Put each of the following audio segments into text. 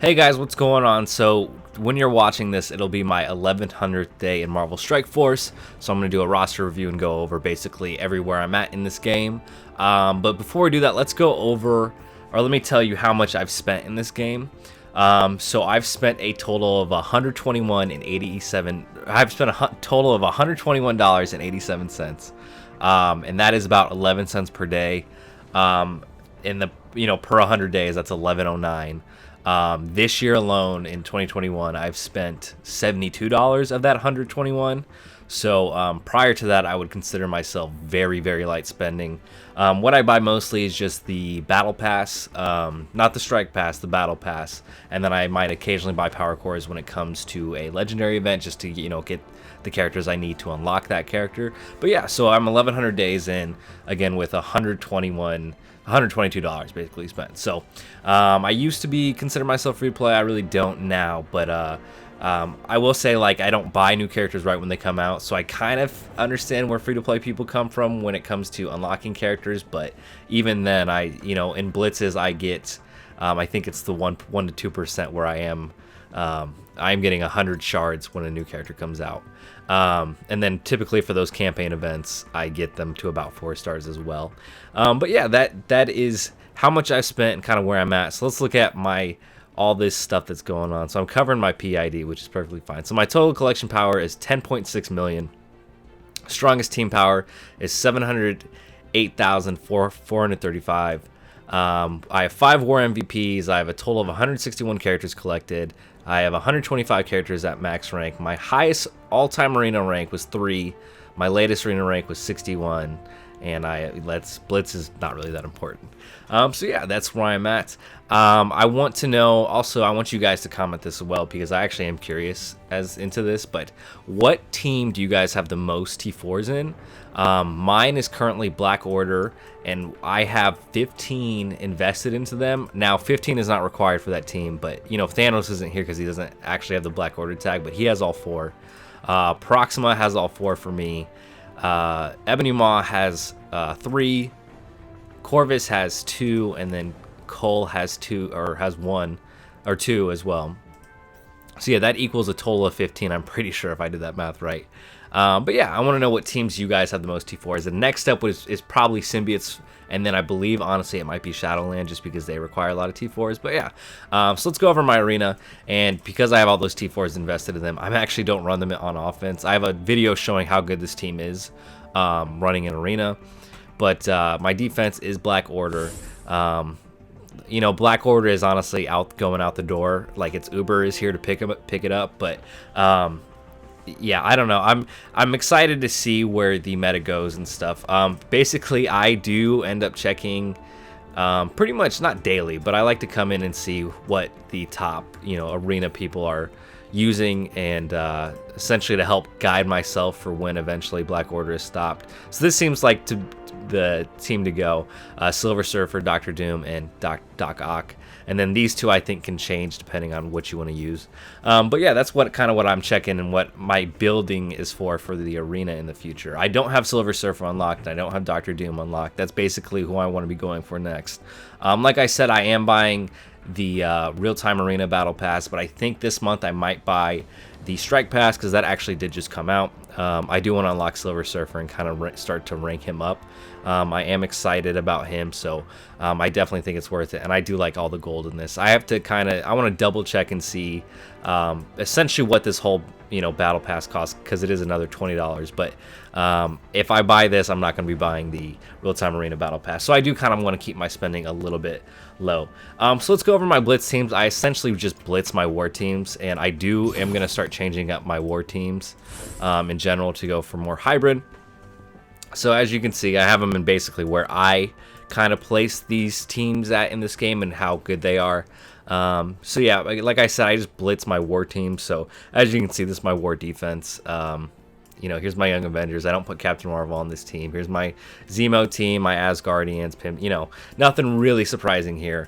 Hey guys, what's going on? So when you're watching this, it'll be my 1100th day in Marvel Strike Force. So I'm going to do a roster review and go over basically everywhere I'm at in this game. But before we do that, let's go over, or let me tell you how much I've spent in this game. So I've spent a total of $121.87. I've spent a total of $121.87, and that is about 11 cents per day. In the per 100 days, that's 1109. This year alone in 2021, I've spent $72 of that 121. So prior to that, I would consider myself very, very light spending. What I buy mostly is just the battle pass, not the strike pass, the battle pass, and then I might occasionally buy power cores when it comes to a legendary event, just to get the characters I need to unlock that character. But yeah, so I'm 1100 days in, again with $122 basically spent. So I used to consider myself free to play. I really don't now, but I will say, like, I don't buy new characters right when they come out, so I kind of understand where free to play people come from when it comes to unlocking characters. But even then, in blitzes I get I think it's the 1 to 2% where I'm getting 100 shards when a new character comes out. And then typically for those campaign events, I get them to about 4 stars as well. But yeah, that is how much I spent and kind of where I'm at. So let's look at all this stuff that's going on. So I'm covering my PID, which is perfectly fine. So my total collection power is 10.6 million. Strongest team power is 708,435. I have 5 war MVPs. I have a total of 161 characters collected. I have 125 characters at max rank. My highest all-time arena rank was 3. My latest arena rank was 61. And Blitz is not really that important. So yeah, that's where I'm at. I want to know, also, I want you guys to comment this as well, because I actually am curious into this, but what team do you guys have the most T4s in? Mine is currently Black Order, and I have 15 invested into them. Now, 15 is not required for that team, but, Thanos isn't here because he doesn't actually have the Black Order tag, but he has all 4. Proxima has all 4 for me. Ebony Maw has 3, Corvus has 2, and then Cole has 2, or has 1 or 2 as well. So yeah, that equals a total of 15. I'm pretty sure, if I did that math right. But yeah, I want to know what teams you guys have the most T4s. The next step is probably Symbiotes, and then I believe, honestly, it might be Shadowland, just because they require a lot of T4s. But yeah, so let's go over my arena, and because I have all those T4s invested in them, I actually don't run them on offense. I have a video showing how good this team is running an arena, but my defense is Black Order. Black Order is honestly going out the door. Like, its Uber is here to pick it up, but yeah, I don't know. I'm excited to see where the meta goes and stuff. Basically, I do end up checking pretty much, not daily, but I like to come in and see what the top arena people are using, and essentially to help guide myself for when eventually Black Order is stopped. So this seems like the team to go. Silver Surfer, Doctor Doom, and Doc Ock. And then these two I think can change depending on what you want to use. But yeah, that's what I'm checking and what my building is for the arena in the future. I don't have Silver Surfer unlocked. I don't have Doctor Doom unlocked. That's basically who I want to be going for next. Like I said, I am buying the real-time arena battle pass, but I think this month I might buy the strike pass, because that actually did just come out. I do want to unlock Silver Surfer and kind of start to rank him up. I am excited about him, so I definitely think it's worth it, and I do like all the gold in this. I want to double check and see essentially what this whole battle pass costs, because it is another $20. But if I buy this, I'm not going to be buying the real-time arena battle pass, so I do kind of want to keep my spending a little bit low. So let's go over my blitz teams. I essentially just blitz my war teams, and I am going to start changing up my war teams in general to go for more hybrid. So as you can see, I have them in basically where I kind of place these teams at in this game and how good they are. So yeah, like I said, I just blitz my war team. So as you can see, this is my war defense. Here's my Young Avengers. I don't put Captain Marvel on this team. Here's my Zemo team, my Asgardians, nothing really surprising here.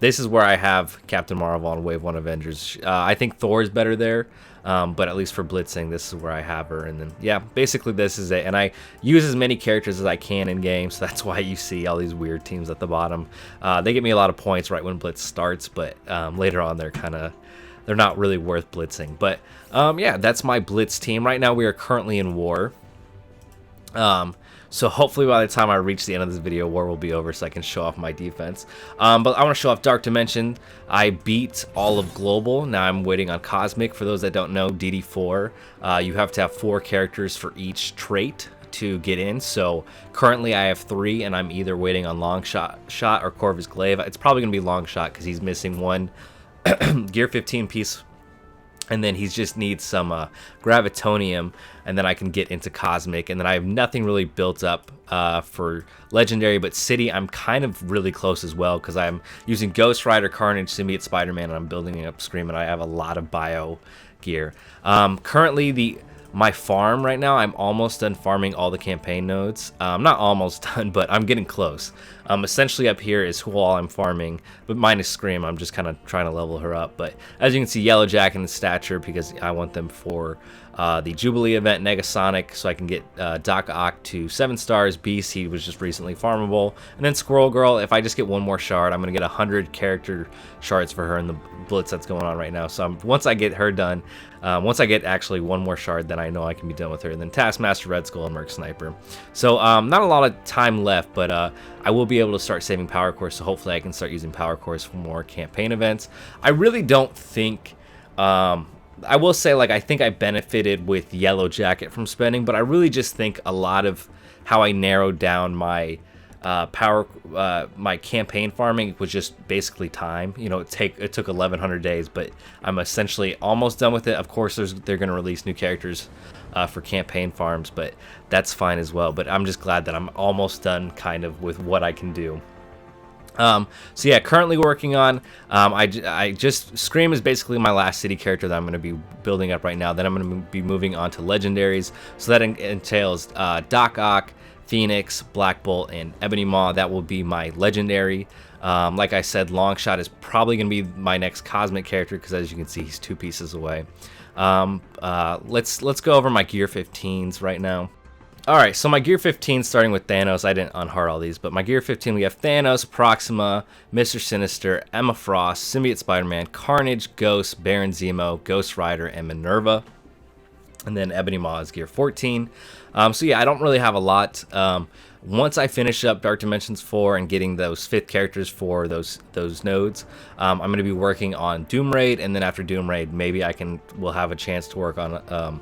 This is where I have Captain Marvel on Wave 1 Avengers. I think Thor is better there, but at least for blitzing, this is where I have her. And then, yeah, basically this is it. And I use as many characters as I can in game, so that's why you see all these weird teams at the bottom. They give me a lot of points right when Blitz starts, but later on they're not really worth blitzing. But yeah, that's my Blitz team. Right now we are currently in war. So hopefully by the time I reach the end of this video, war will be over so I can show off my defense. But I want to show off Dark Dimension. I beat all of Global. Now I'm waiting on Cosmic. For those that don't know, DD4, you have to have 4 characters for each trait to get in. So currently I have 3, and I'm either waiting on Long Shot or Corvus Glaive. It's probably going to be Long Shot because he's missing one Gear 15 piece. And then he just needs some Gravitonium, and then I can get into Cosmic. And then I have nothing really built up for Legendary, but City I'm kind of really close as well because I'm using Ghost Rider, Carnage, Symbiote, Spider-Man, and I'm building up Scream, and I have a lot of bio gear. Currently, my farm right now, I'm almost done farming all the campaign nodes. Not almost done, but I'm getting close. Essentially up here is who all I'm farming, but minus Scream. I'm just kind of trying to level her up. But as you can see, Yellow Jacket and Stature, because I want them for the Jubilee event, Negasonic, so I can get Doc Ock to 7 stars. Beast, he was just recently farmable. And then Squirrel Girl, if I just get one more shard, I'm going to get 100 character shards for her in the blitz that's going on right now. So once I get her done, once I get actually one more shard, then I know I can be done with her. And then Taskmaster, Red Skull, and Merc Sniper. So not a lot of time left, but I will be able to start saving Power Cores, so hopefully I can start using Power Cores for more campaign events. I really don't think... I will say, like, I think I benefited with Yellow Jacket from spending, but I really just think a lot of how I narrowed down my my campaign farming was just basically time. You know, it took 1,100 days, but I'm essentially almost done with it. Of course, they're going to release new characters for campaign farms, but that's fine as well. But I'm just glad that I'm almost done kind of with what I can do. So yeah, currently working on, I just, Scream is basically my last city character that I'm going to be building up right now. Then I'm going to be moving on to legendaries. So that entails, Doc Ock, Phoenix, Black Bolt, and Ebony Maw. That will be my legendary. Like I said, Longshot is probably going to be my next cosmic character because as you can see, he's 2 pieces away. Let's go over my gear 15s right now. Alright, so my Gear 15, starting with Thanos, I didn't unheart all these, but my Gear 15, we have Thanos, Proxima, Mr. Sinister, Emma Frost, Symbiote Spider-Man, Carnage, Ghost, Baron Zemo, Ghost Rider, and Minerva. And then Ebony Maw is Gear 14. So yeah, I don't really have a lot. Once I finish up Dark Dimensions 4 and getting those 5th characters for those nodes, I'm going to be working on Doom Raid, and then after Doom Raid, maybe we'll have a chance to work on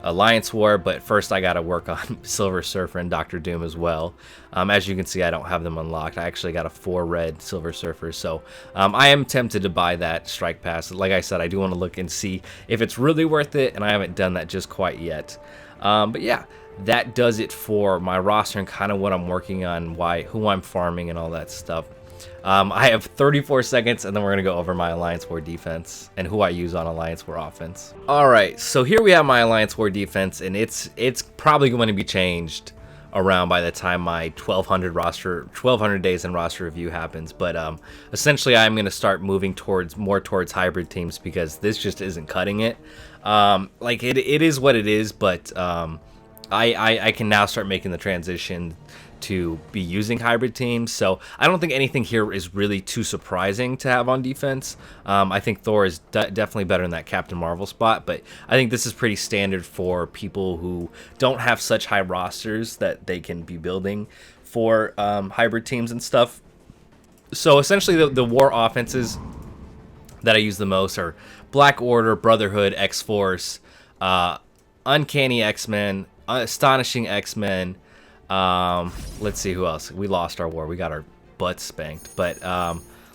Alliance War, but first I gotta work on Silver Surfer and Doctor Doom as well. As you can see, I don't have them unlocked. I actually got a 4 red Silver Surfer, so I am tempted to buy that Strike Pass. Like I said, I do want to look and see if it's really worth it, and I haven't done that just quite yet. But yeah, that does it for my roster and kind of what I'm working on, who I'm farming and all that stuff. I have 34 seconds, and then we're going to go over my Alliance War defense and who I use on Alliance War offense. Alright, so here we have my Alliance War defense, and it's probably going to be changed around by the time my 1200 days in roster review happens. But essentially, I'm going to start moving more towards hybrid teams because this just isn't cutting it. Like, it is what it is, but I can now start making the transition to be using hybrid teams, so I don't think anything here is really too surprising to have on defense. I think Thor is definitely better in that Captain Marvel spot, but I think this is pretty standard for people who don't have such high rosters that they can be building for hybrid teams and stuff. So essentially the war offenses that I use the most are Black Order, Brotherhood, X-Force, Uncanny X-Men, Astonishing X-Men. Let's see who else. We lost our war. We got our butts spanked. But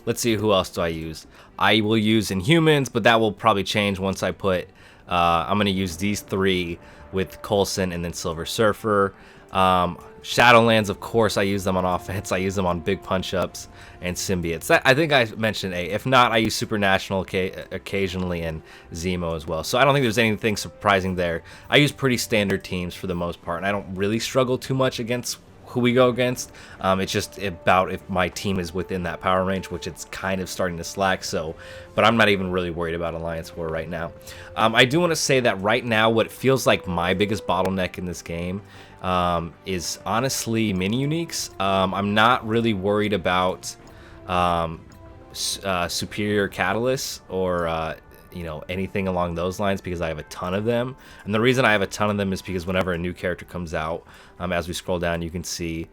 let's see, who else do I use? I will use Inhumans, but that will probably change once I put... I'm going to use these 3 with Coulson and then Silver Surfer. Shadowlands, of course, I use them on offense. I use them on big punch-ups and symbiotes. I think I mentioned A. If not, I use Supernatural occasionally and Zemo as well. So I don't think there's anything surprising there. I use pretty standard teams for the most part, and I don't really struggle too much against who we go against. It's just about if my team is within that power range, which it's kind of starting to slack. So, but I'm not even really worried about Alliance War right now. I do want to say that right now, what feels like my biggest bottleneck in this game is honestly mini uniques. I'm not really worried about superior catalysts or you know, anything along those lines, because I have a ton of them. And the reason I have a ton of them is because whenever a new character comes out, as we scroll down, you can see,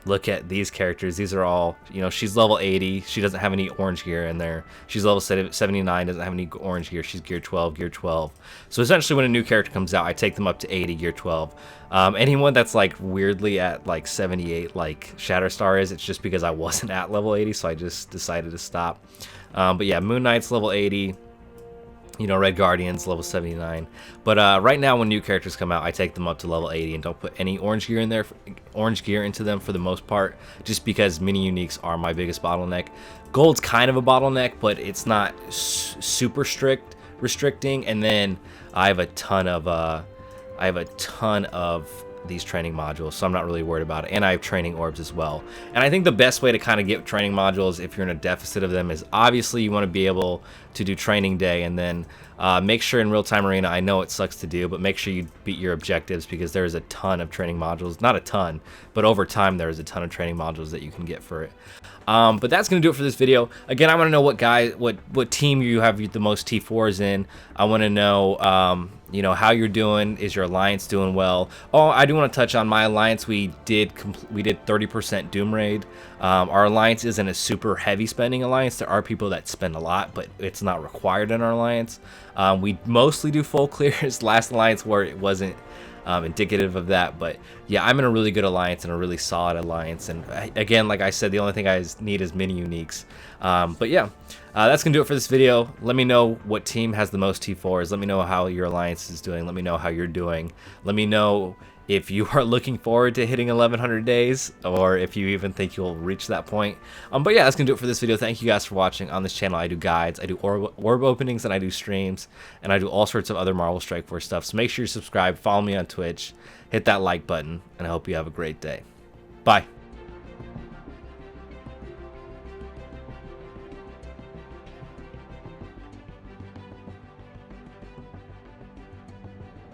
look at these characters. These are all, you know, she's level 80. She doesn't have any orange gear in there. She's level 79, doesn't have any orange gear. She's gear 12, gear 12. So essentially when a new character comes out, I take them up to 80, gear 12. Anyone that's like weirdly at like 78, like Shatterstar is, it's just because I wasn't at level 80, so I just decided to stop. But yeah, Moon Knight's level 80. You know, Red Guardian's level 79. But right now, when new characters come out, I take them up to level 80 and don't put any orange gear in there, orange gear into them for the most part, just because mini uniques are my biggest bottleneck. Gold's kind of a bottleneck, but it's not super restricting. And then I have a ton of these training modules, so I'm not really worried about it. And I have training orbs as well. And I think the best way to kind of get training modules, if you're in a deficit of them, is obviously you want to be able to do training day, and then make sure in real-time arena, I know it sucks to do, but make sure you beat your objectives, because there is a ton of training modules. Not a ton, but over time there is a ton of training modules that you can get for it. But that's gonna do it for this video. Again, I want to know what team you have the most T4s in. I want to know you know, how you're doing. Is your alliance doing well? Oh, I do want to touch on my alliance. We did 30% Doom Raid. Our alliance isn't a super heavy spending alliance. There are people that spend a lot, but it's not required in our alliance. We mostly do full clears. Last alliance where it wasn't indicative of that, but yeah, I'm in a really good alliance and a really solid alliance. And again, like I said, the only thing I need is mini uniques. But yeah, that's gonna do it for this video. Let me know what team has the most T4s. Let me know how your alliance is doing. Let me know how you're doing. Let me know if you are looking forward to hitting 1100 days, or if you even think you'll reach that point. But yeah, that's gonna do it for this video. Thank you guys for watching. On this channel, I do guides, I do orb openings, and I do streams, and I do all sorts of other Marvel Strike Force stuff. So make sure you subscribe, follow me on Twitch, hit that like button, and I hope you have a great day. Bye.